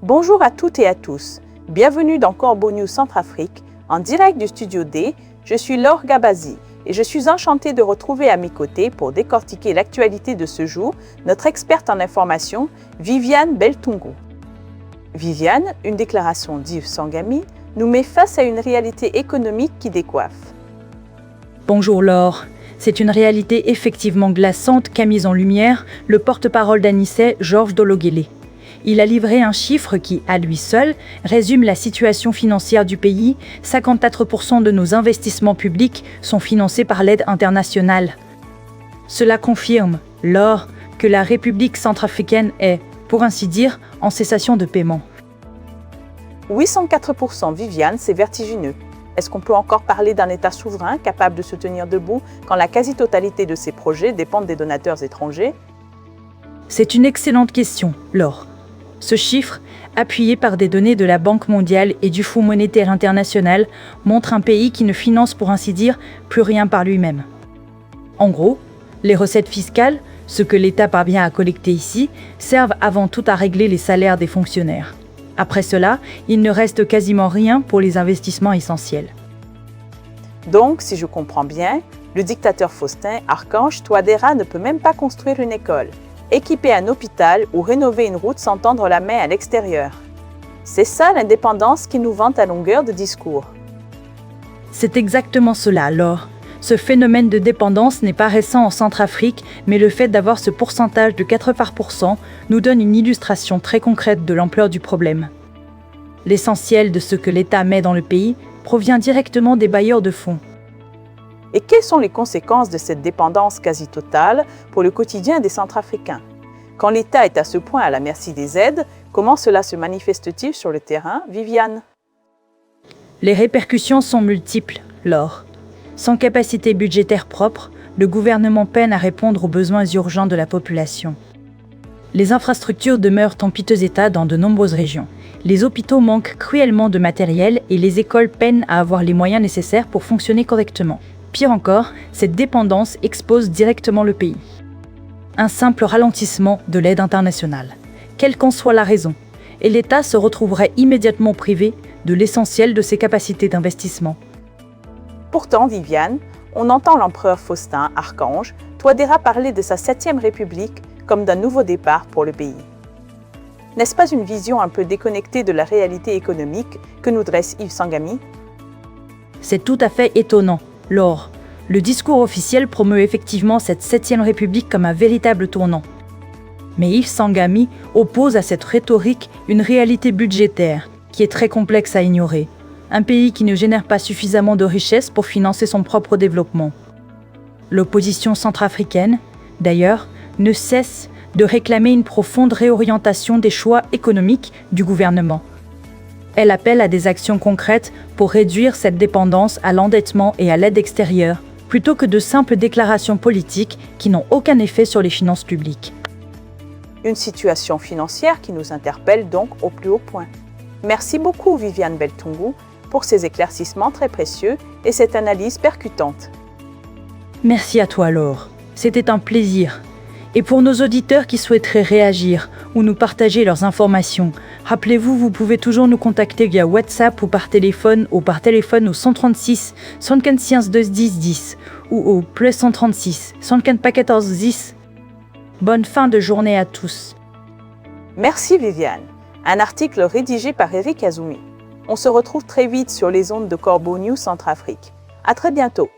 Bonjour à toutes et à tous. Bienvenue dans Corbeau News Centrafrique. En direct du Studio D, je suis Laure Gabazi et je suis enchantée de retrouver à mes côtés pour décortiquer l'actualité de ce jour notre experte en information, Viviane Beltungu. Viviane, une déclaration d'Yves Sangami, nous met face à une réalité économique qui décoiffe. Bonjour Laure. C'est une réalité effectivement glaçante qu'a mise en lumière le porte-parole d'Anicet, Georges Dologuélé. Il a livré un chiffre qui, à lui seul, résume la situation financière du pays. 54% de nos investissements publics sont financés par l'aide internationale. Cela confirme, Laure, que la République centrafricaine est, pour ainsi dire, en cessation de paiement. 804%, Viviane, c'est vertigineux. Est-ce qu'on peut encore parler d'un État souverain capable de se tenir debout quand la quasi-totalité de ses projets dépendent des donateurs étrangers? C'est une excellente question, Laure. Ce chiffre, appuyé par des données de la Banque mondiale et du Fonds monétaire international, montre un pays qui ne finance pour ainsi dire plus rien par lui-même. En gros, les recettes fiscales, ce que l'État parvient à collecter ici, servent avant tout à régler les salaires des fonctionnaires. Après cela, il ne reste quasiment rien pour les investissements essentiels. Donc, si je comprends bien, le dictateur Faustin, Archange Touadéra ne peut même pas construire une école, équiper un hôpital ou rénover une route sans tendre la main à l'extérieur. C'est ça l'indépendance qui nous vante à longueur de discours. C'est exactement cela, Laure. Ce phénomène de dépendance n'est pas récent en Centrafrique, mais le fait d'avoir ce pourcentage de 80% nous donne une illustration très concrète de l'ampleur du problème. L'essentiel de ce que l'État met dans le pays provient directement des bailleurs de fonds. Et quelles sont les conséquences de cette dépendance quasi totale pour le quotidien des Centrafricains? Quand l'État est à ce point à la merci des aides, comment cela se manifeste-t-il sur le terrain, Viviane? Les répercussions sont multiples, Laure. Sans capacité budgétaire propre, le gouvernement peine à répondre aux besoins urgents de la population. Les infrastructures demeurent en piteux état dans de nombreuses régions. Les hôpitaux manquent cruellement de matériel et les écoles peinent à avoir les moyens nécessaires pour fonctionner correctement. Pire encore, cette dépendance expose directement le pays. Un simple ralentissement de l'aide internationale, quelle qu'en soit la raison, et l'État se retrouverait immédiatement privé de l'essentiel de ses capacités d'investissement. Pourtant, Viviane, on entend l'empereur Faustin, Archange, Touadéra parler de sa 7e République comme d'un nouveau départ pour le pays. N'est-ce pas une vision un peu déconnectée de la réalité économique que nous dresse Yves Sangami? C'est tout à fait étonnant, Laure. Le discours officiel promeut effectivement cette 7e République comme un véritable tournant. Mais Yves Sangami oppose à cette rhétorique une réalité budgétaire qui est très complexe à ignorer. Un pays qui ne génère pas suffisamment de richesses pour financer son propre développement. L'opposition centrafricaine, d'ailleurs, ne cesse de réclamer une profonde réorientation des choix économiques du gouvernement. Elle appelle à des actions concrètes pour réduire cette dépendance à l'endettement et à l'aide extérieure, plutôt que de simples déclarations politiques qui n'ont aucun effet sur les finances publiques. Une situation financière qui nous interpelle donc au plus haut point. Merci beaucoup Viviane Beltungu pour ces éclaircissements très précieux et cette analyse percutante. Merci à toi Laure, c'était un plaisir. Et pour nos auditeurs qui souhaiteraient réagir ou nous partager leurs informations, rappelez-vous, vous pouvez toujours nous contacter via WhatsApp ou par téléphone au 136 75 2 10 10 ou au plus 136 144 14 10. Bonne fin de journée à tous. Merci Viviane. Un article rédigé par Eric Azumi. On se retrouve très vite sur les ondes de Corbeau News Centrafrique. À très bientôt.